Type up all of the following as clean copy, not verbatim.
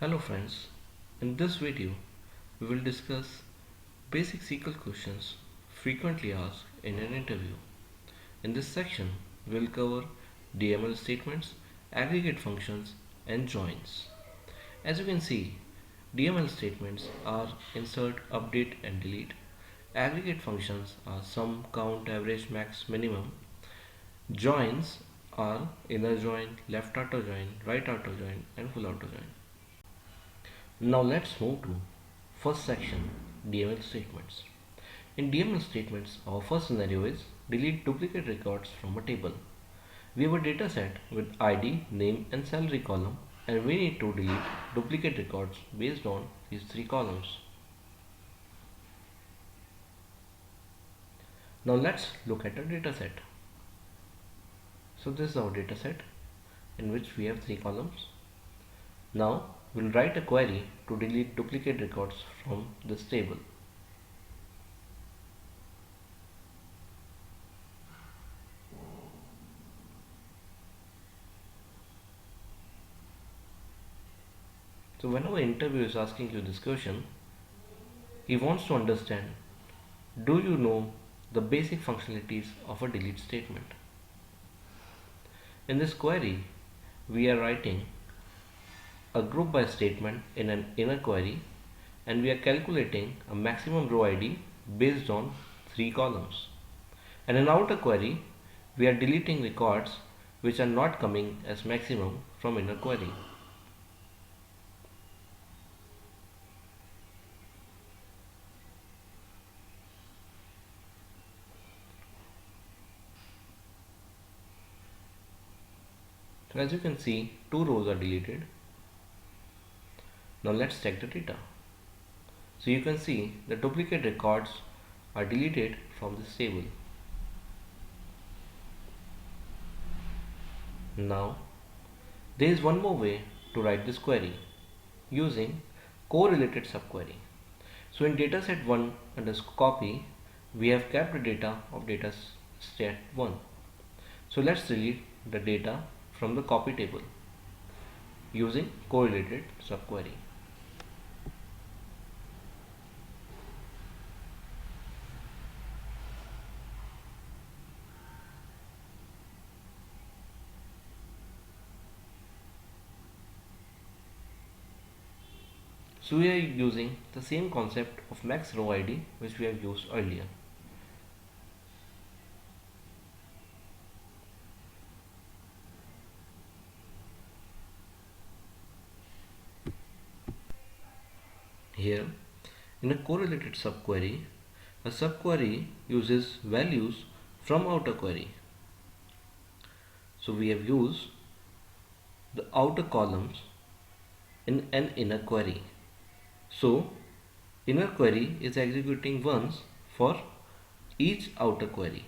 Hello friends, in this video we will discuss basic SQL questions frequently asked in an interview. In this section we will cover DML statements, aggregate functions and joins. As you can see, DML statements are insert, update and delete. Aggregate functions are sum, count, average, max, minimum. Joins are inner join, left outer join, right outer join and full outer join. Now let's move to first section, DML statements. In DML statements, our first scenario is delete duplicate records from a table. We have a data set with ID, name and salary column and we need to delete duplicate records based on these three columns. Now let's look at a data set. So this is our data set in which we have three columns. Now we'll write a query to delete duplicate records from this table. So whenever interviewer is asking you this question, he wants to understand, do you know the basic functionalities of a delete statement? In this query, we are writing a group by statement in an inner query and we are calculating a maximum row ID based on three columns. And in outer query, we are deleting records which are not coming as maximum from inner query. So as you can see, two rows are deleted. Now let's check the data. So you can see the duplicate records are deleted from this table. Now there is one more way to write this query using correlated subquery. So in dataset 1 underscore copy, we have kept the data of data set 1. So let's delete the data from the copy table using correlated subquery. So we are using the same concept of max row ID which we have used earlier. Here in a correlated subquery, a subquery uses values from outer query. So we have used the outer columns in an inner query. So inner query is executing once for each outer query.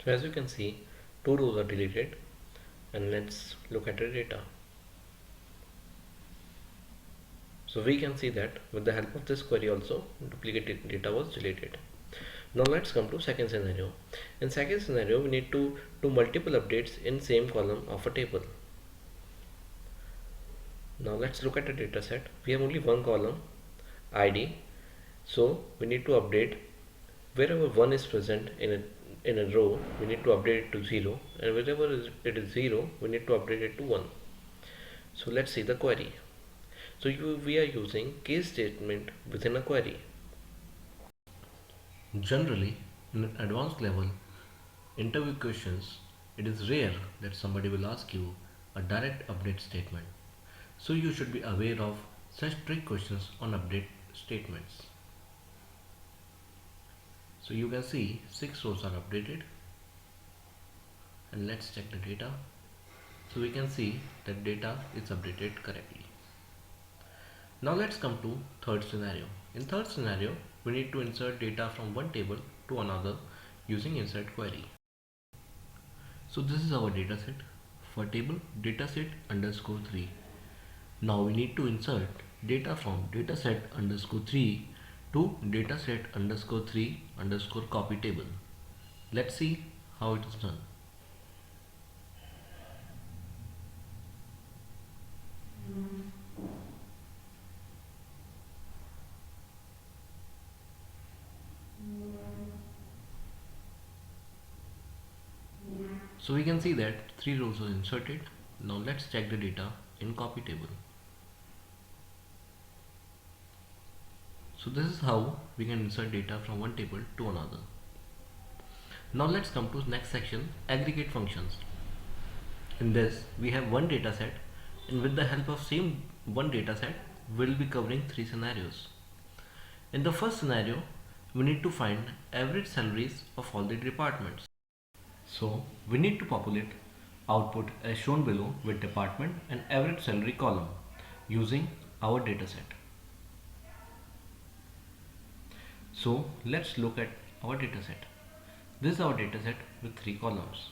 So as you can see, two rows are deleted and let's look at the data. So we can see that with the help of this query also duplicated data was deleted. Now let's come to second scenario. In second scenario, we need to do multiple updates in same column of a table. Now let's look at the data set. We have only one column, ID. So we need to update wherever 1 is present in a row, we need to update it to 0, and wherever it is 0, we need to update it to 1. So let's see the query. So we are using case statement within a query. Generally, in an advanced level interview questions, it is rare that somebody will ask you a direct update statement. So you should be aware of such trick questions on update statements. So you can see 6 rows are updated and let's check the data. So we can see that data is updated correctly. Now let's come to third scenario. In third scenario, we need to insert data from one table to another using insert query. So this is our dataset for table dataset underscore 3. Now we need to insert data from dataset underscore 3 to dataset underscore 3 underscore copy table. Let's see how it is done. So we can see that 3 rows are inserted. Now let's check the data in copy table. So this is how we can insert data from one table to another. Now let's come to next section, aggregate functions. In this we have one data set, and with the help of same one data set we'll be covering 3 scenarios. In the first scenario we need to find average salaries of all the departments. So we need to populate output as shown below with department and average salary column using our dataset. So let's look at our dataset. This is our dataset with 3 columns.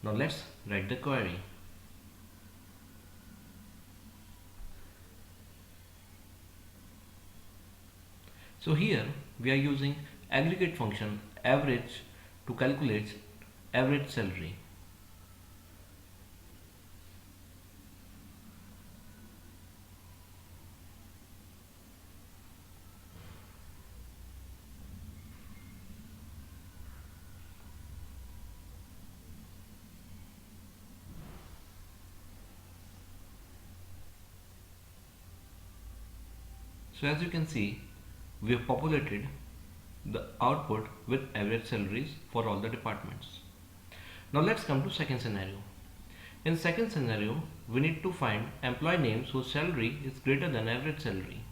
Now let's write the query. So here we are using aggregate function average to calculate average salary. So as you can see, we have populated the output with average salaries for all the departments. Now let's come to second scenario. In second scenario, we need to find employee names whose salary is greater than average salary.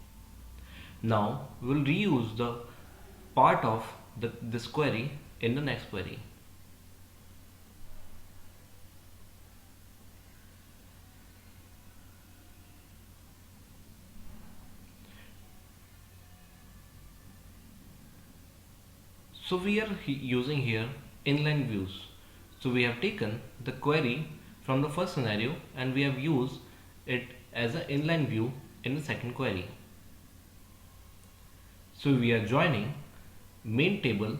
Now we will reuse the part of this query in the next query. So we are using here inline views. So we have taken the query from the first scenario and we have used it as an inline view in the second query. So we are joining main table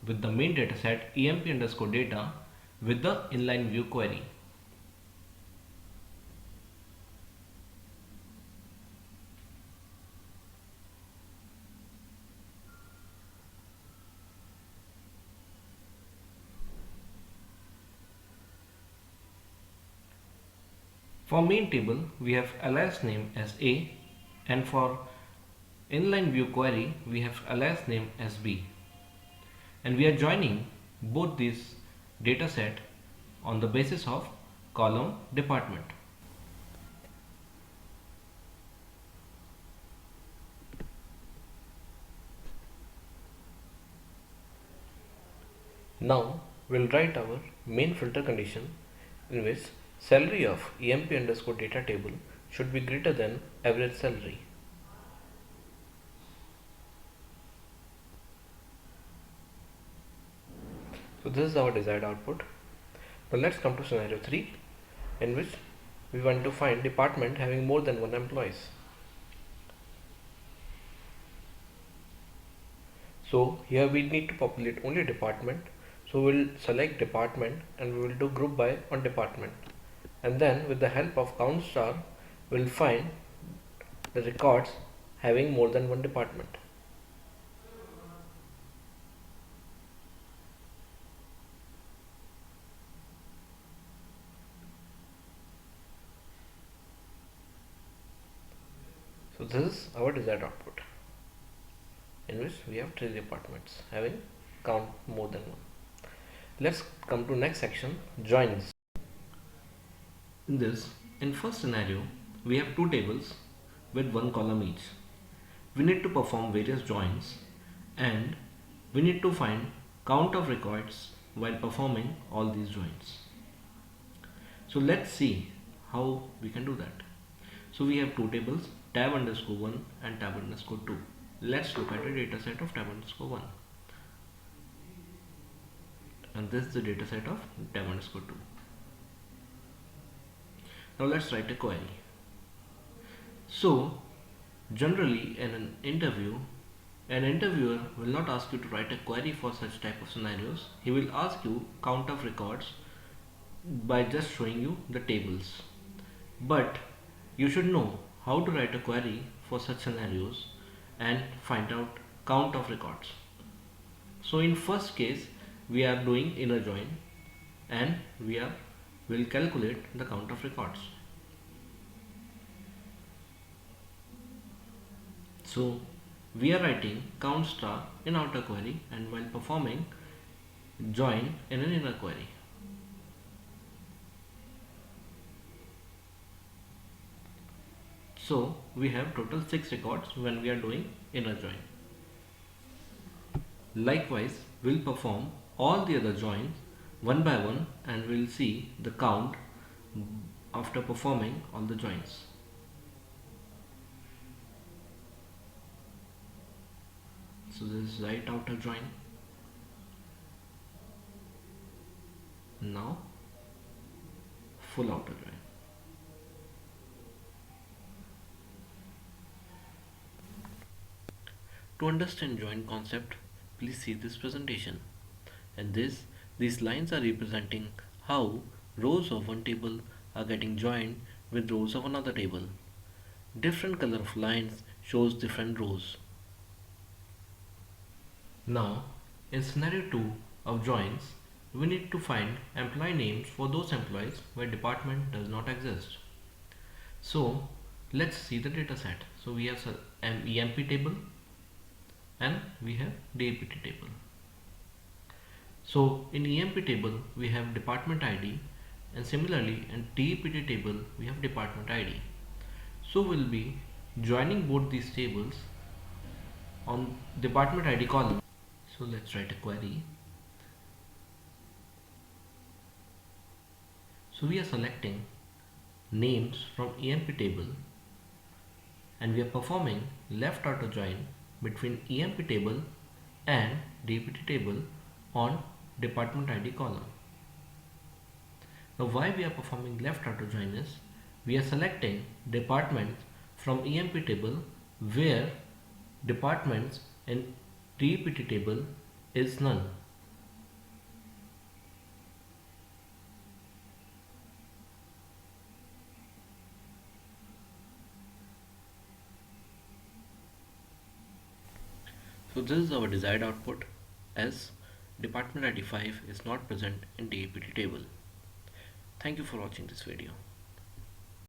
with the main dataset emp underscore data with the inline view query. For main table, we have alias name as A, and for inline view query, we have alias name as B. And we are joining both these data set on the basis of column department. Now we'll write our main filter condition in which salary of emp underscore data table should be greater than average salary. So this is our desired output. Now let's come to scenario 3 in which we want to find department having more than one employees. So here we need to populate only department. So we'll select department and we will do group by on department. And then with the help of count star, we'll find the records having more than one department. So this is our desired output in which we have 3 departments having count more than one. Let's come to next section, joins. In first scenario, we have 2 tables with 1 column each. We need to perform various joins and we need to find count of records while performing all these joins. So let's see how we can do that. So we have 2 tables, tab underscore 1 and tab underscore 2. Let's look at the dataset of tab_1, and this is the dataset of tab_2. Now let's write a query. So generally in an interview, an interviewer will not ask you to write a query for such type of scenarios. He will ask you count of records by just showing you the tables. But you should know how to write a query for such scenarios and find out count of records. So in first case we are doing inner join and will calculate the count of records. So we are writing count star in outer query and while performing join in an inner query. So we have total 6 records when we are doing inner join. Likewise, we'll perform all the other joins one by one and we'll see the count after performing all the joins. So this is right outer join. Now full outer join. To understand join concept, please see this presentation. And these lines are representing how rows of one table are getting joined with rows of another table. Different color of lines shows different rows. Now, in scenario 2 of joins, we need to find employee names for those employees where department does not exist. So, let's see the data set. So, we have an EMP table and we have DAPT table. So, in EMP table, we have department ID and similarly in DAPT table, we have department ID. So, we'll be joining both these tables on department ID column. So let's write a query. So we are selecting names from EMP table and we are performing left outer join between EMP table and DAPT table on department ID column. Now why we are performing left outer join is we are selecting departments from EMP table where departments in DAPT table is none. So this is our desired output as department ID 5 is not present in DAPT table. Thank you for watching this video.